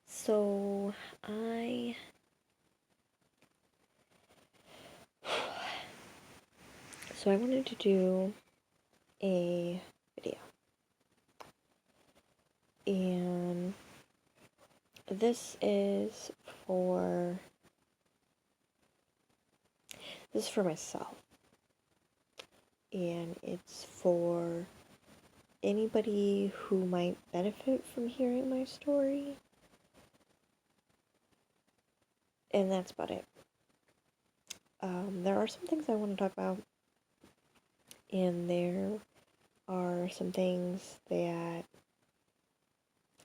So, I I wanted to do a video, and this is for myself, and it's for anybody who might benefit from hearing my story, and that's about it. There are some things I want to talk about, and there are some things that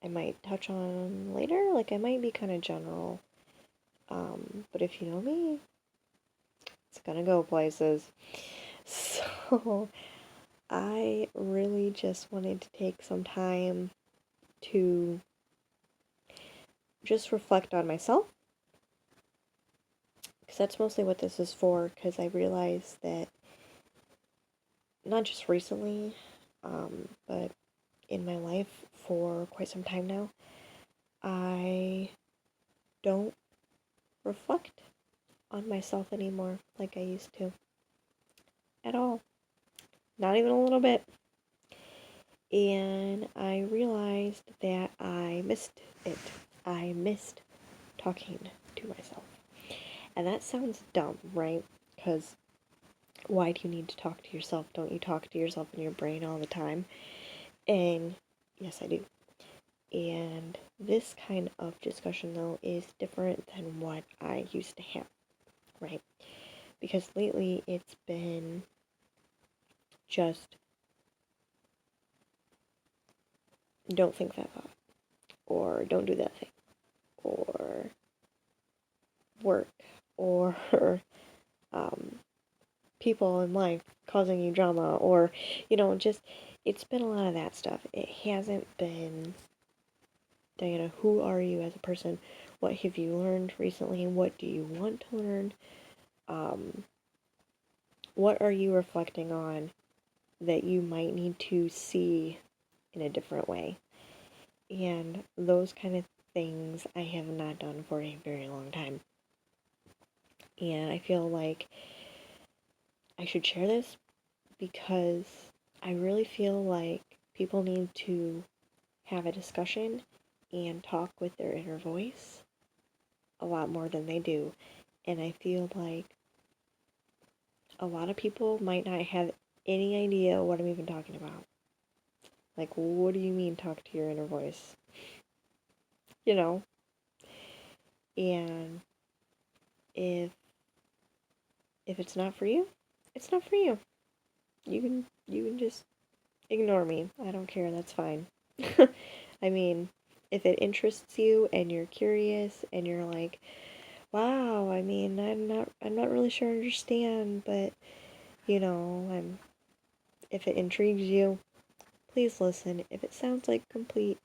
I might touch on later. Like, I might be kind of general, but if you know me, it's gonna go places. So, I really just wanted to take some time to just reflect on myself, because that's mostly what this is for, because I realized that not just recently, but in my life for quite some time now, I don't reflect on myself anymore like I used to. At all. Not even a little bit. And I realized that I missed it. I missed talking to myself. And that sounds dumb, right? Because why do you need to talk to yourself? Don't you talk to yourself in your brain all the time? And yes, I do. And this kind of discussion, though, is different than what I used to have, right? Because lately it's been just don't think that thought, or don't do that thing, or work, or people in life causing you drama, or, just, it's been a lot of that stuff. It hasn't been, Diana, who are you as a person? What have you learned recently? What do you want to learn? What are you reflecting on that you might need to see in a different way? And those kind of things I have not done for a very long time. And I feel like I should share this because I really feel like people need to have a discussion and talk with their inner voice a lot more than they do. And I feel like a lot of people might not have any idea what I'm even talking about. Like, what do you mean talk to your inner voice? You know? And if it's not for you, it's not for you. You can just ignore me. I don't care, that's fine. I mean, if it interests you and you're curious and you're like, wow, I mean, I'm not really sure I understand, but if it intrigues you, please listen. If it sounds like complete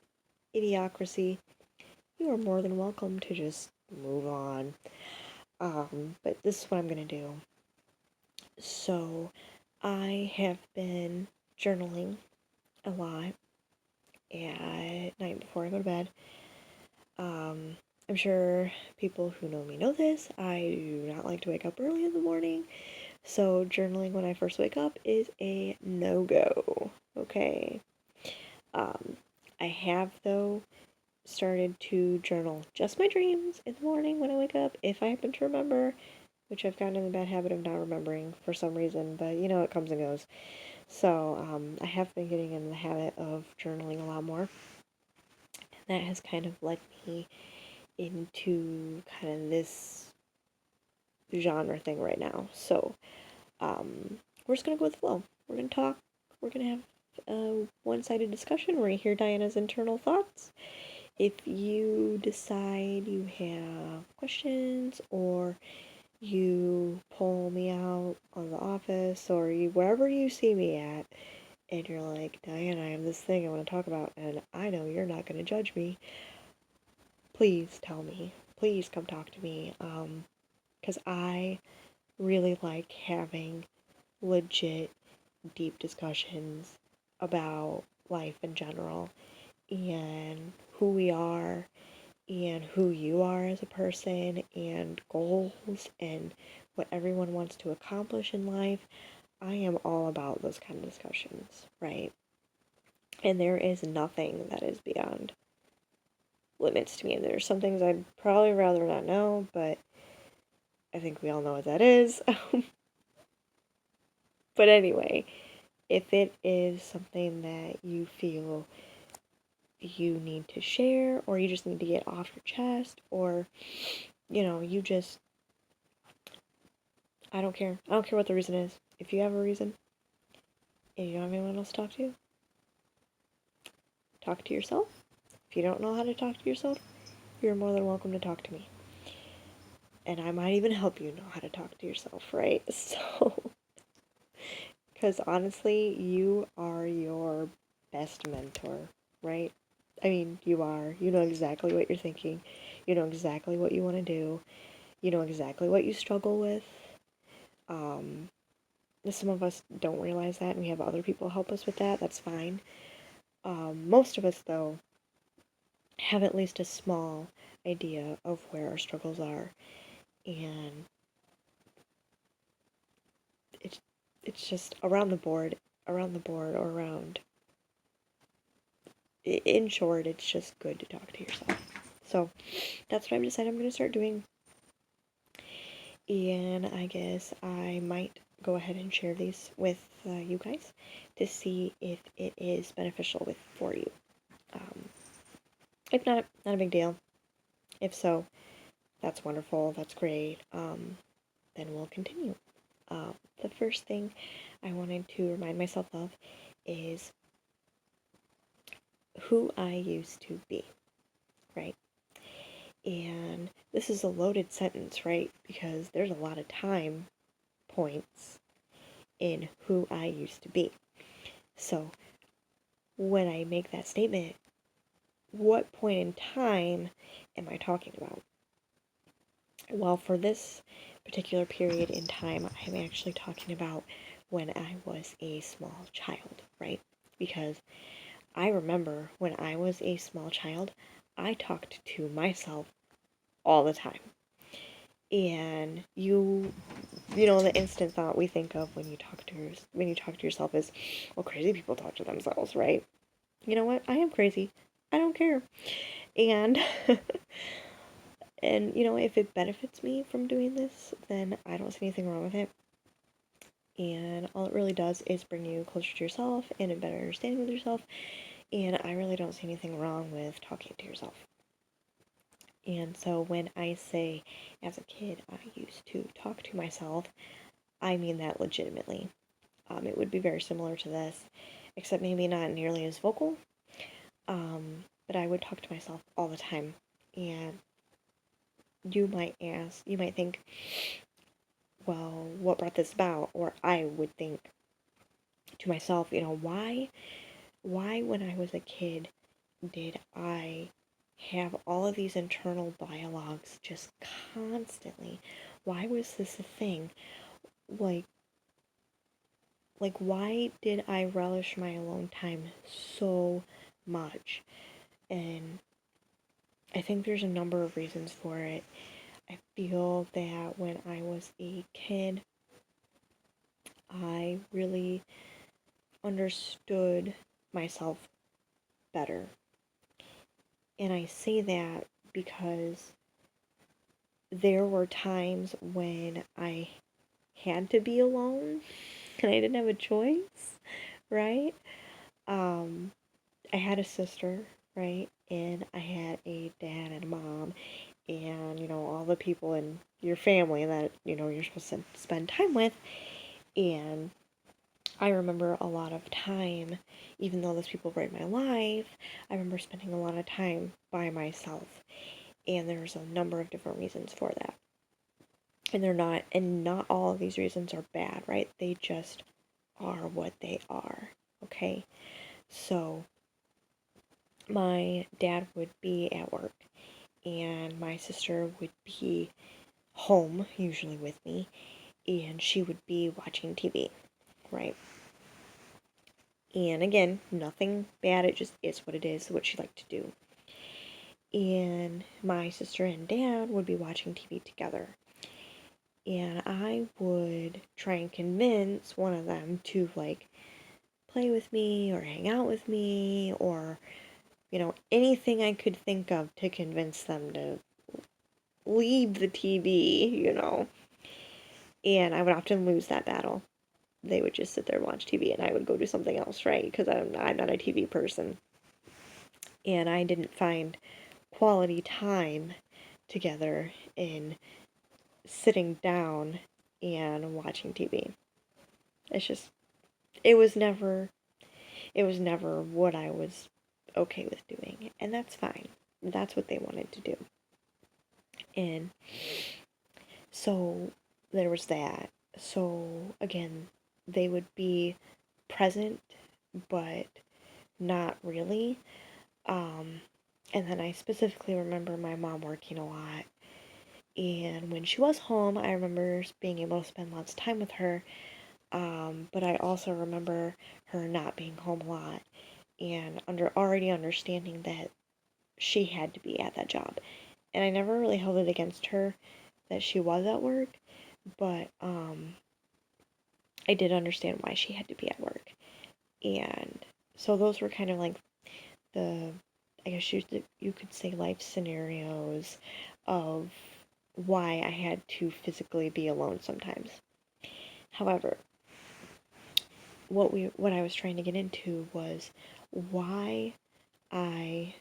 idiocracy, you are more than welcome to just move on. But this is what I'm gonna do. So, I have been journaling a lot at night before I go to bed. I'm sure people who know me know this. I do not like to wake up early in the morning, so journaling when I first wake up is a no-go. Okay. Um, I have, though, started to journal just my dreams in the morning when I wake up, if I happen to remember, which I've gotten in the bad habit of not remembering for some reason, but it comes and goes. So, I have been getting in the habit of journaling a lot more. And that has kind of led me into kind of this genre thing right now. So, we're just gonna go with the flow. We're gonna talk. We're gonna have a one-sided discussion. We're gonna hear Diana's internal thoughts. If you decide you have questions, or you pull me out on The Office, or wherever you see me at, and you're like, Diana, I have this thing I want to talk about, and I know you're not going to judge me, please tell me. Please come talk to me. Because I really like having legit, deep discussions about life in general and who we are and who you are as a person and goals and what everyone wants to accomplish in life. I am all about those kind of discussions, right? And there is nothing that is beyond limits to me. And there's some things I'd probably rather not know, but I think we all know what that is. But anyway, if it is something that you feel you need to share, or you just need to get off your chest, or, you just, I don't care. I don't care what the reason is. If you have a reason, and you don't have anyone else to talk to yourself. If you don't know how to talk to yourself, you're more than welcome to talk to me. And I might even help you know how to talk to yourself, right? So, because honestly, you are your best mentor, right? I mean, you are. You know exactly what you're thinking. You know exactly what you want to do. You know exactly what you struggle with. Um, some of us don't realize that, and we have other people help us with that. That's fine. Most of us, though, have at least a small idea of where our struggles are, and it's just around the board, or around. In short, it's just good to talk to yourself. So that's what I've decided I'm going to start doing, and I guess I might go ahead and share these with you guys to see if it is beneficial for you. If not, not a big deal. If so, that's wonderful. That's great. Then we'll continue. The first thing I wanted to remind myself of is who I used to be, right? And this is a loaded sentence, right? Because there's a lot of time points in who I used to be. So when I make that statement, what point in time am I talking about? Well, for this particular period in time, I'm actually talking about when I was a small child, right? Because I remember when I was a small child, I talked to myself all the time. And the instant thought we think of when you talk to yourself is, well, crazy people talk to themselves, right? You know what? I am crazy. I don't care. And and if it benefits me from doing this, then I don't see anything wrong with it. And all it really does is bring you closer to yourself and a better understanding with yourself. And I really don't see anything wrong with talking to yourself. And so when I say, as a kid, I used to talk to myself, I mean that legitimately. It would be very similar to this, except maybe not nearly as vocal. But I would talk to myself all the time. And you might think, well, what brought this about? Or I would think to myself, why when I was a kid did I have all of these internal dialogues just constantly? Why was this a thing? Like, why did I relish my alone time so much? And I think there's a number of reasons for it. I feel that when I was a kid, I really understood myself better. And I say that because there were times when I had to be alone and I didn't have a choice, right? I had a sister, right? And I had a dad and a mom, and all the people in your family that you're supposed to spend time with. And I remember a lot of time, even though those people were in my life, I remember spending a lot of time by myself. And there's a number of different reasons for that. And not all of these reasons are bad, right? They just are what they are, okay? So my dad would be at work, and my sister would be home, usually with me, and she would be watching TV, right? And again, nothing bad, it just is what it is, what she liked to do. And my sister and dad would be watching TV together. And I would try and convince one of them to like play with me or hang out with me or, anything I could think of to convince them to leave the TV. And I would often lose that battle. They would just sit there and watch TV and I would go do something else, right? Because I'm not a TV person. And I didn't find quality time together in sitting down and watching TV. It's just, it was never, what I was okay with doing. And that's fine. That's what they wanted to do. And so there was that. So again, they would be present, but not really. And then I specifically remember my mom working a lot. And when she was home, I remember being able to spend lots of time with her. But I also remember her not being home a lot and already understanding that she had to be at that job. And I never really held it against her that she was at work, but I did understand why she had to be at work. And so those were kind of like the, I guess you could say, life scenarios of why I had to physically be alone sometimes. However, what I was trying to get into was why I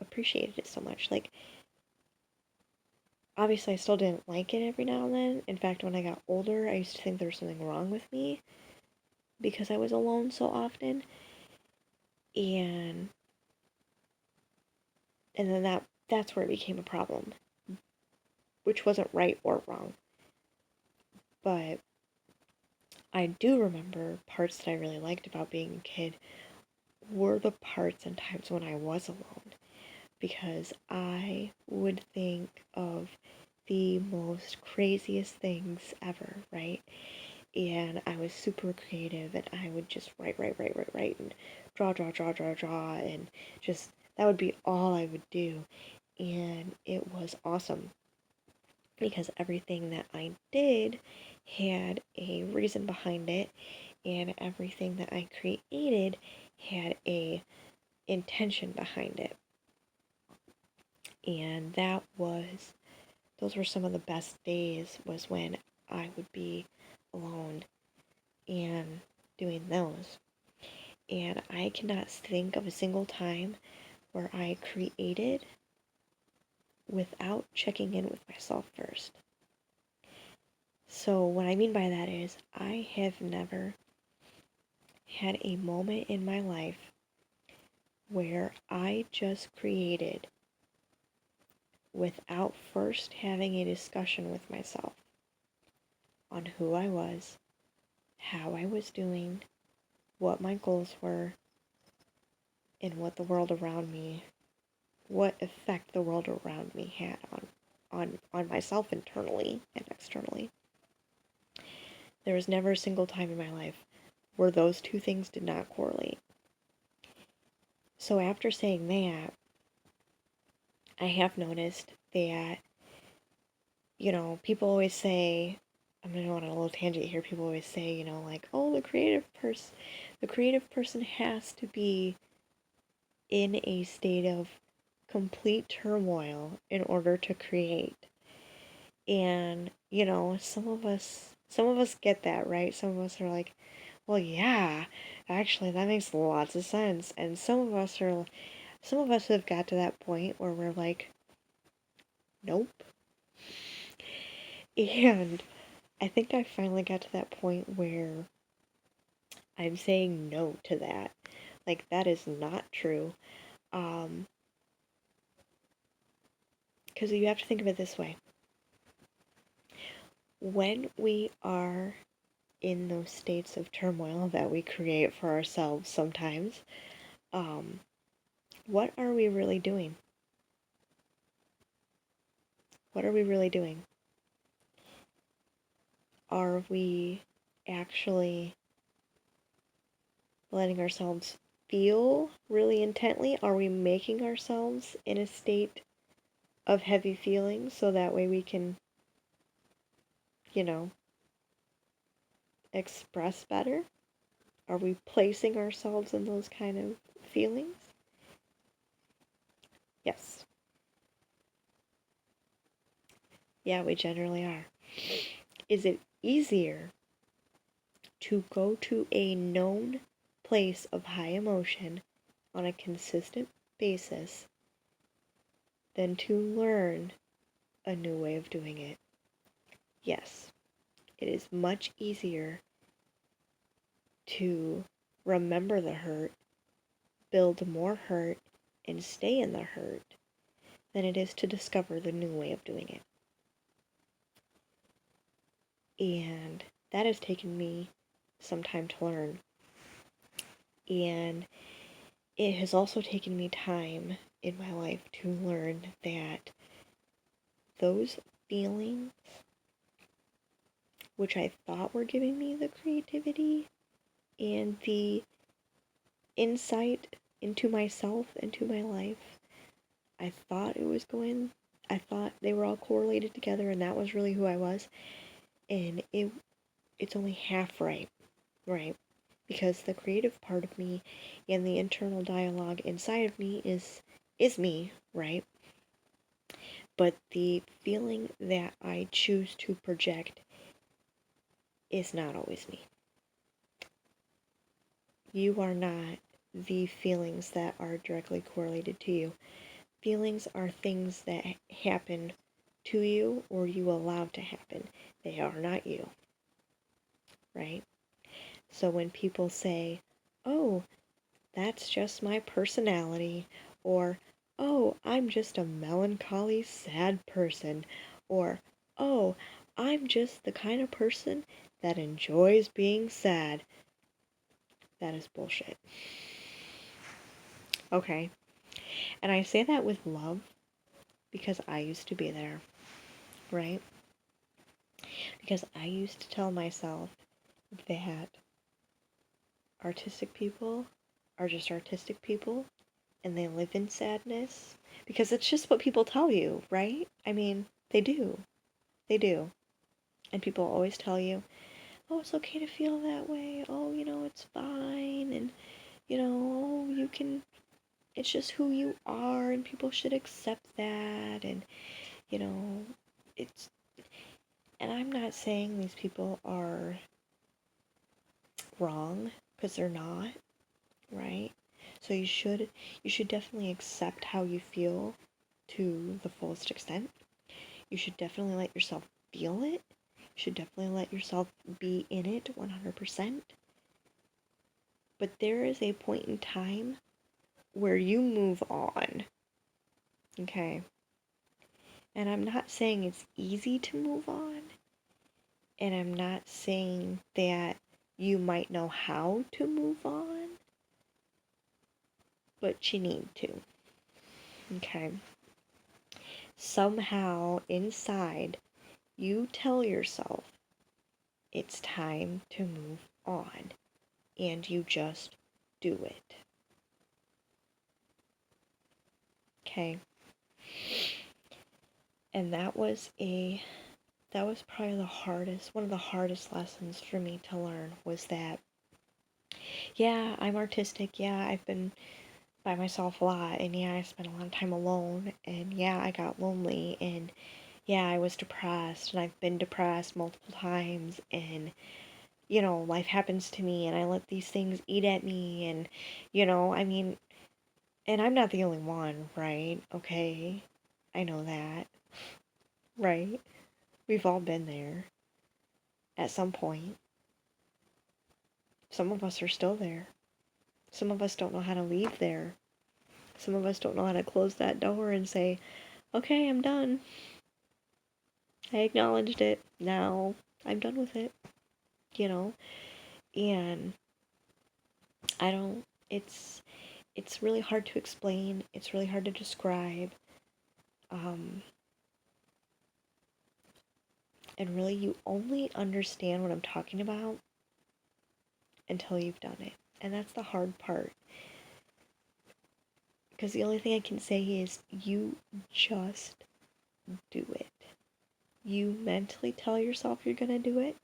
appreciated it so much. Like, obviously I still didn't like it every now and then. In fact, when I got older, I used to think there was something wrong with me because I was alone so often. And then that's where it became a problem, which wasn't right or wrong. But I do remember parts that I really liked about being a kid were the parts and times when I was alone, because I would think of the most craziest things ever, right? And I was super creative and I would just write, and draw, and just, that would be all I would do. And it was awesome because everything that I did had a reason behind it, and everything that I created had a intention behind it. And those were some of the best days, was when I would be alone and doing those. And I cannot think of a single time where I created without checking in with myself first. So what I mean by that is I have never had a moment in my life where I just created without first having a discussion with myself on who I was, how I was doing, what my goals were, and what the world around me, what effect the world around me had on myself internally and externally. There was never a single time in my life where those two things did not correlate. So after saying that, I have noticed that, people always say, I'm going to go on a little tangent here, people always say, like, oh, the creative person has to be in a state of complete turmoil in order to create. And, some of us get that, right? Some of us are like, well, yeah, actually that makes lots of sense. And some of us have got to that point where we're like, nope. And I think I finally got to that point where I'm saying no to that. Like, that is not true. Because you have to think of it this way. When we are in those states of turmoil that we create for ourselves sometimes, what are we really doing? What are we really doing? Are we actually letting ourselves feel really intently? Are we making ourselves in a state of heavy feelings so that way we can, you know, express better? Are we placing ourselves in those kind of feelings? Yes. Yeah, we generally are. Is it easier to go to a known place of high emotion on a consistent basis than to learn a new way of doing it? Yes. It is much easier to remember the hurt, build more hurt, and stay in the hurt than it is to discover the new way of doing it. And that has taken me some time to learn. And it has also taken me time in my life to learn that those feelings, which I thought were giving me the creativity and the insight into myself and to my life, I thought they were all correlated together and that was really who I was. And it's only half right? Because the creative part of me and the internal dialogue inside of me is me, right? But the feeling that I choose to project is not always me. You are not the feelings that are directly correlated to you. Feelings are things that happen to you or you allow to happen. They are not you, right? So when people say, oh, that's just my personality, or oh, I'm just a melancholy, sad person, or oh, I'm just the kind of person that enjoys being sad, that is bullshit. Okay. And I say that with love because I used to be there, right? Because I used to tell myself that artistic people are just artistic people and they live in sadness because it's just what people tell you, right? I mean, they do. They do. And people always tell you, oh, it's okay to feel that way. Oh, it's fine. And, you can, it's just who you are and people should accept that. And, you know, it's, and I'm not saying these people are wrong because they're not, right? So you should definitely accept how you feel to the fullest extent. You should definitely let yourself feel it. You should definitely let yourself be in it 100%. But there is a point in time where you move on. Okay? And I'm not saying it's easy to move on. And I'm not saying that you might know how to move on. But you need to. Okay? Somehow inside, you tell yourself it's time to move on. And you just do it. Okay? And that was probably one of the hardest lessons for me to learn was that, yeah, I'm artistic, yeah, I've been by myself a lot, and yeah, I spent a lot of time alone, and yeah, I got lonely, and yeah, I was depressed, and I've been depressed multiple times, and, life happens to me, and I let these things eat at me, and, I mean, and I'm not the only one, right? Okay, I know that, right? We've all been there at some point. Some of us are still there. Some of us don't know how to leave there. Some of us don't know how to close that door and say, okay, I'm done. I acknowledged it. Now I'm done with it. You know? And I don't, it's really hard to explain. It's really hard to describe. And really, you only understand what I'm talking about until you've done it. And that's the hard part. Because the only thing I can say is you just do it. You mentally tell yourself you're going to do it.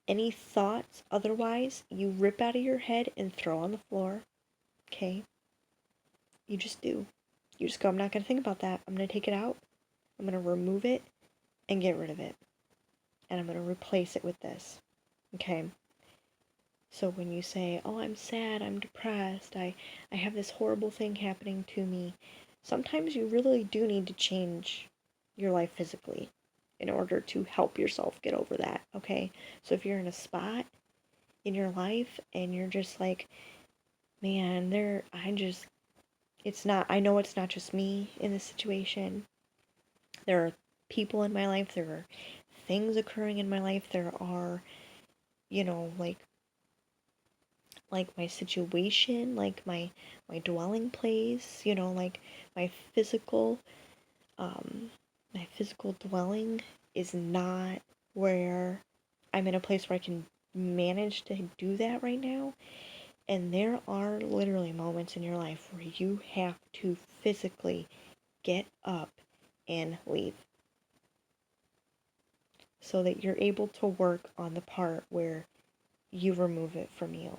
Any thoughts otherwise, you rip out of your head and throw on the floor. Okay? You just do. You just go, I'm not going to think about that. I'm going to take it out. I'm going to remove it and get rid of it. And I'm going to replace it with this. Okay? So when you say, oh, I'm sad, I'm depressed, I have this horrible thing happening to me, sometimes you really do need to change your life physically in order to help yourself get over that, okay? So if you're in a spot in your life and you're just like, man, I know it's not just me in this situation. There are people in my life, there are things occurring in my life, there are, like my situation, like my dwelling place, like my physical um my physical dwelling is not where I'm in a place where I can manage to do that right now. And there are literally moments in your life where you have to physically get up and leave so that you're able to work on the part where you remove it from you.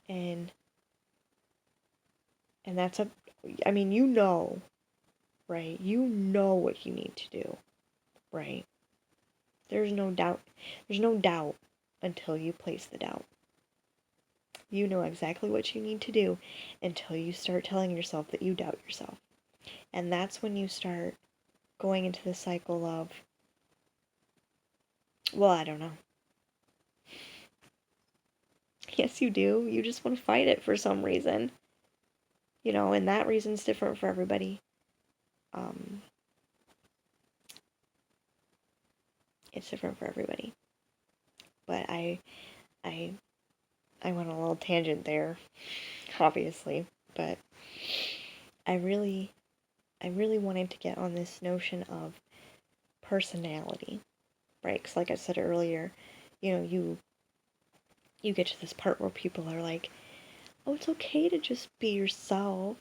And that's I mean, right? You know what you need to do, right? There's no doubt. There's no doubt until you place the doubt. You know exactly what you need to do until you start telling yourself that you doubt yourself. And that's when you start going into the cycle of, well, I don't know. Yes, you do. You just want to fight it for some reason. And that reason's different for everybody. Um, it's different for everybody. But I went on a little tangent there, obviously. But I really wanted to get on this notion of personality, right? Because like I said earlier, you get to this part where people are like, oh, it's okay to just be yourself.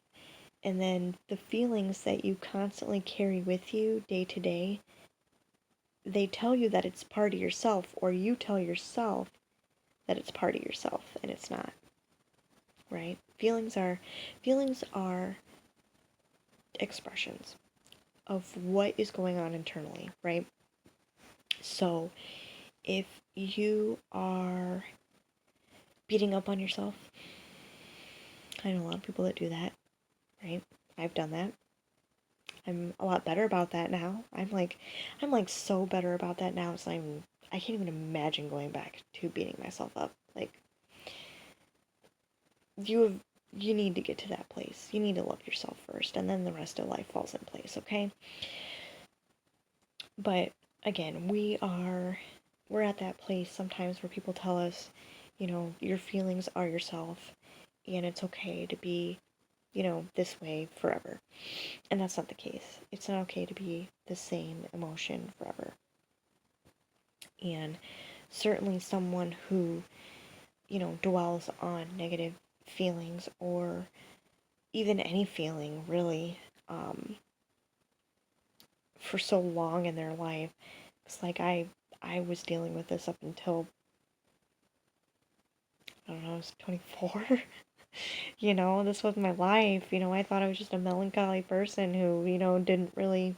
And then the feelings that you constantly carry with you day to day, they tell you that it's part of yourself, or you tell yourself that it's part of yourself, and it's not, right? Feelings are expressions of what is going on internally, right? So if you are beating up on yourself, I know a lot of people that do that, right? I've done that. I'm a lot better about that now. I'm like so better about that now. It's not even, I can't even imagine going back to beating myself up. Like, you need to get to that place. You need to love yourself first, and then the rest of life falls in place, okay? But again, we're at that place sometimes where people tell us, your feelings are yourself, and it's okay to be, this way forever. And that's not the case. It's not okay to be the same emotion forever. And certainly someone who, dwells on negative feelings, or even any feeling really, for so long in their life. It's like I was dealing with this up until, I don't know, I was 24. This was my life. I thought I was just a melancholy person who, didn't really,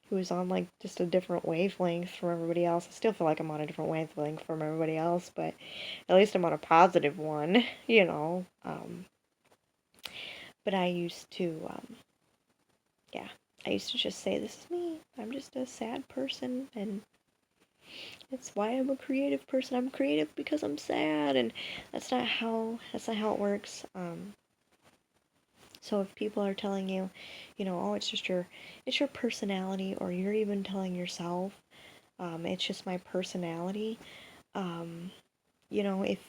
who was on like just a different wavelength from everybody else. I still feel like I'm on a different wavelength from everybody else, but at least I'm on a positive one, But I used to, yeah, I used to just say, this is me. I'm just a sad person, and it's why I'm a creative person. I'm creative because I'm sad, and that's not how it works. So if people are telling you, oh, it's your personality, or you're even telling yourself, it's just my personality, um, if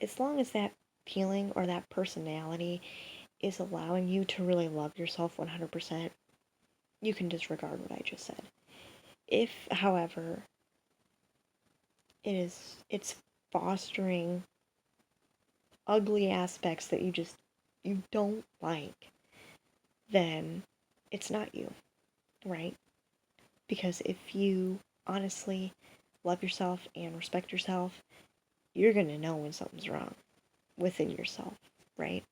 as long as that feeling or that personality is allowing you to really love yourself 100%, you can disregard what I just said. If, however, it's fostering ugly aspects that you don't like, then it's not you, right? Because if you honestly love yourself and respect yourself, you're going to know when something's wrong within yourself, right?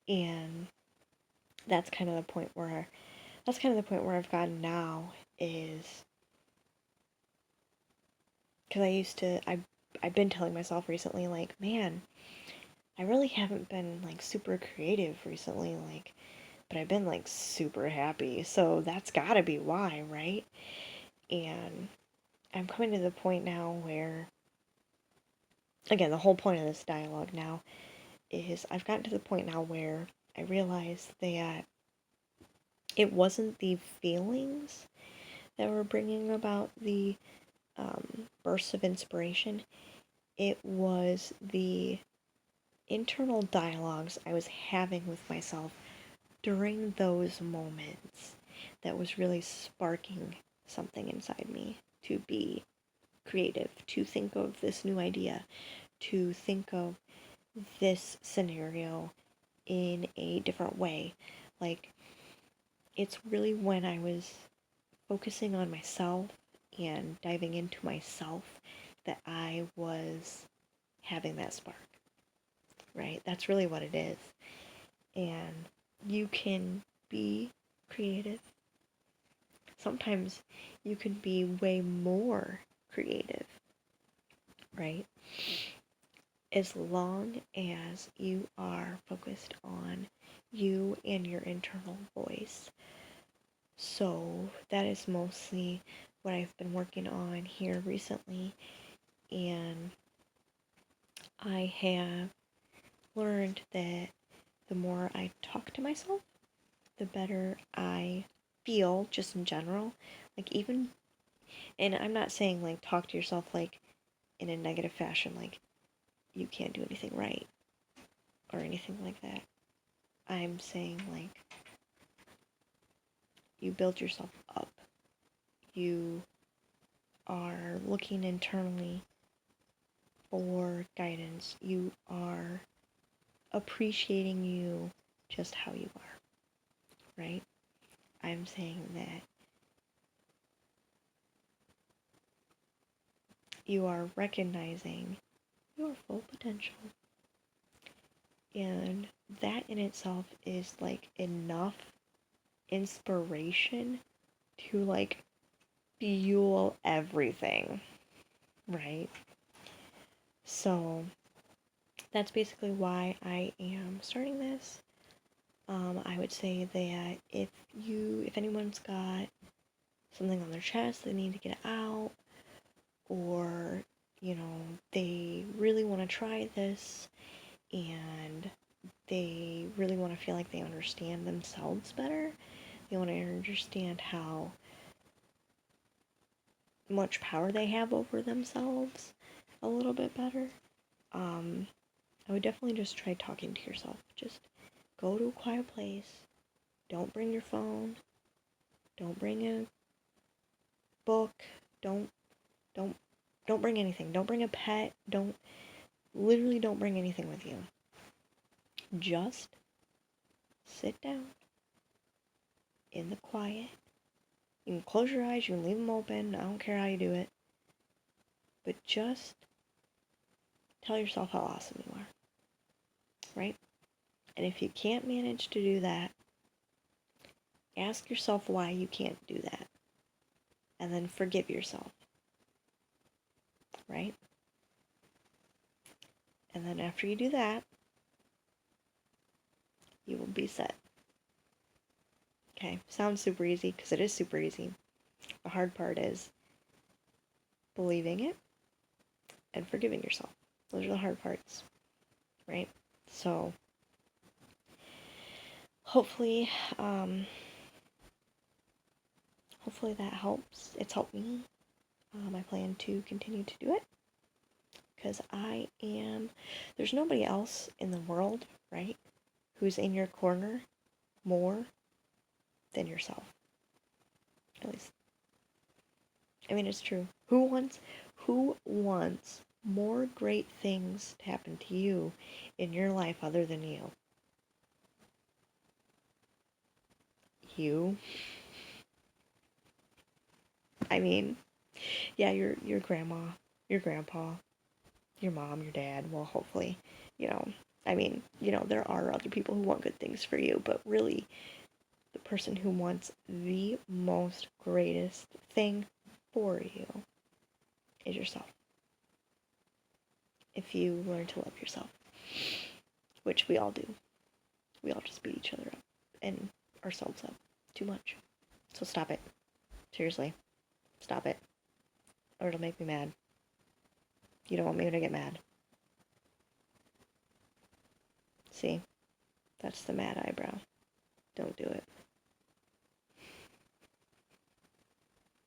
And that's kind of the point where I've gotten now is because I've been telling myself recently, like, man, I really haven't been like super creative recently, like, but I've been like super happy, so that's gotta be why, right? And I'm coming to the point now where, again, the whole point of this dialogue now is I've gotten to the point now where I realize that it wasn't the feelings that were bringing about the bursts of inspiration, it was the internal dialogues I was having with myself during those moments that was really sparking something inside me to be creative, to think of this new idea, to think of this scenario in a different way. Like, it's really when I was focusing on myself and diving into myself that I was having that spark, right? That's really what it is. And you can be creative. Sometimes you can be way more creative, right? As long as you are focused on you and your internal voice. So that is mostly what I've been working on here recently, and I have learned that the more I talk to myself, the better I feel just in general. Like, even, and I'm not saying like talk to yourself like in a negative fashion, like you can't do anything right or anything like that. I'm saying like you build yourself up. You are looking internally for guidance. You are appreciating you just how you are, right? I'm saying that you are recognizing your full potential. And that in itself is like enough inspiration to like fuel everything, right? So that's basically why I am starting this. I would say that if anyone's got something on their chest they need to get out, or they really want to try this and they really want to feel like they understand themselves better, they want to understand how much power they have over themselves a little bit better, I would definitely just try talking to yourself. Just go to a quiet place. Don't bring your phone. Don't bring a book. Don't don't don't bring anything. Don't bring a pet. Don't bring anything with you. Just sit down in the quiet. You can close your eyes, you can leave them open. I don't care how you do it. But just tell yourself how awesome you are. Right? And if you can't manage to do that, ask yourself why you can't do that. And then forgive yourself. Right? And then after you do that, you will be set. Okay, sounds super easy because it is super easy. The hard part is believing it and forgiving yourself. Those are the hard parts, right? So hopefully, hopefully that helps. It's helped me. I plan to continue to do it because there's nobody else in the world, right, who's in your corner more than yourself. At least, I mean, it's true. Who wants more great things to happen to you in your life other than you? You? I mean, yeah, your grandma, your grandpa, your mom, your dad, well, hopefully, you know, I mean, there are other people who want good things for you, but really, the person who wants the most greatest thing for you is yourself. If you learn to love yourself, which we all do, we all just beat each other up and ourselves up too much. So stop it. Seriously, stop it. Or it'll make me mad. You don't want me to get mad. See? That's the mad eyebrow. Don't do it.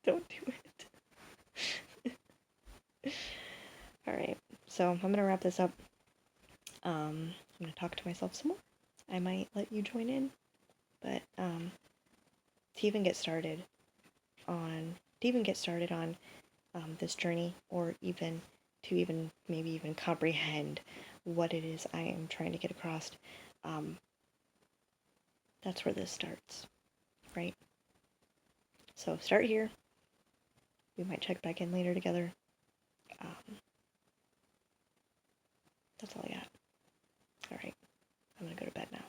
Don't do it. Alright, so I'm gonna wrap this up. I'm gonna talk to myself some more. I might let you join in, but to even get started on this journey, or even to maybe even comprehend what it is I am trying to get across, that's where this starts, right? So start here. We might check back in later together. That's all I got. All right, I'm gonna go to bed now.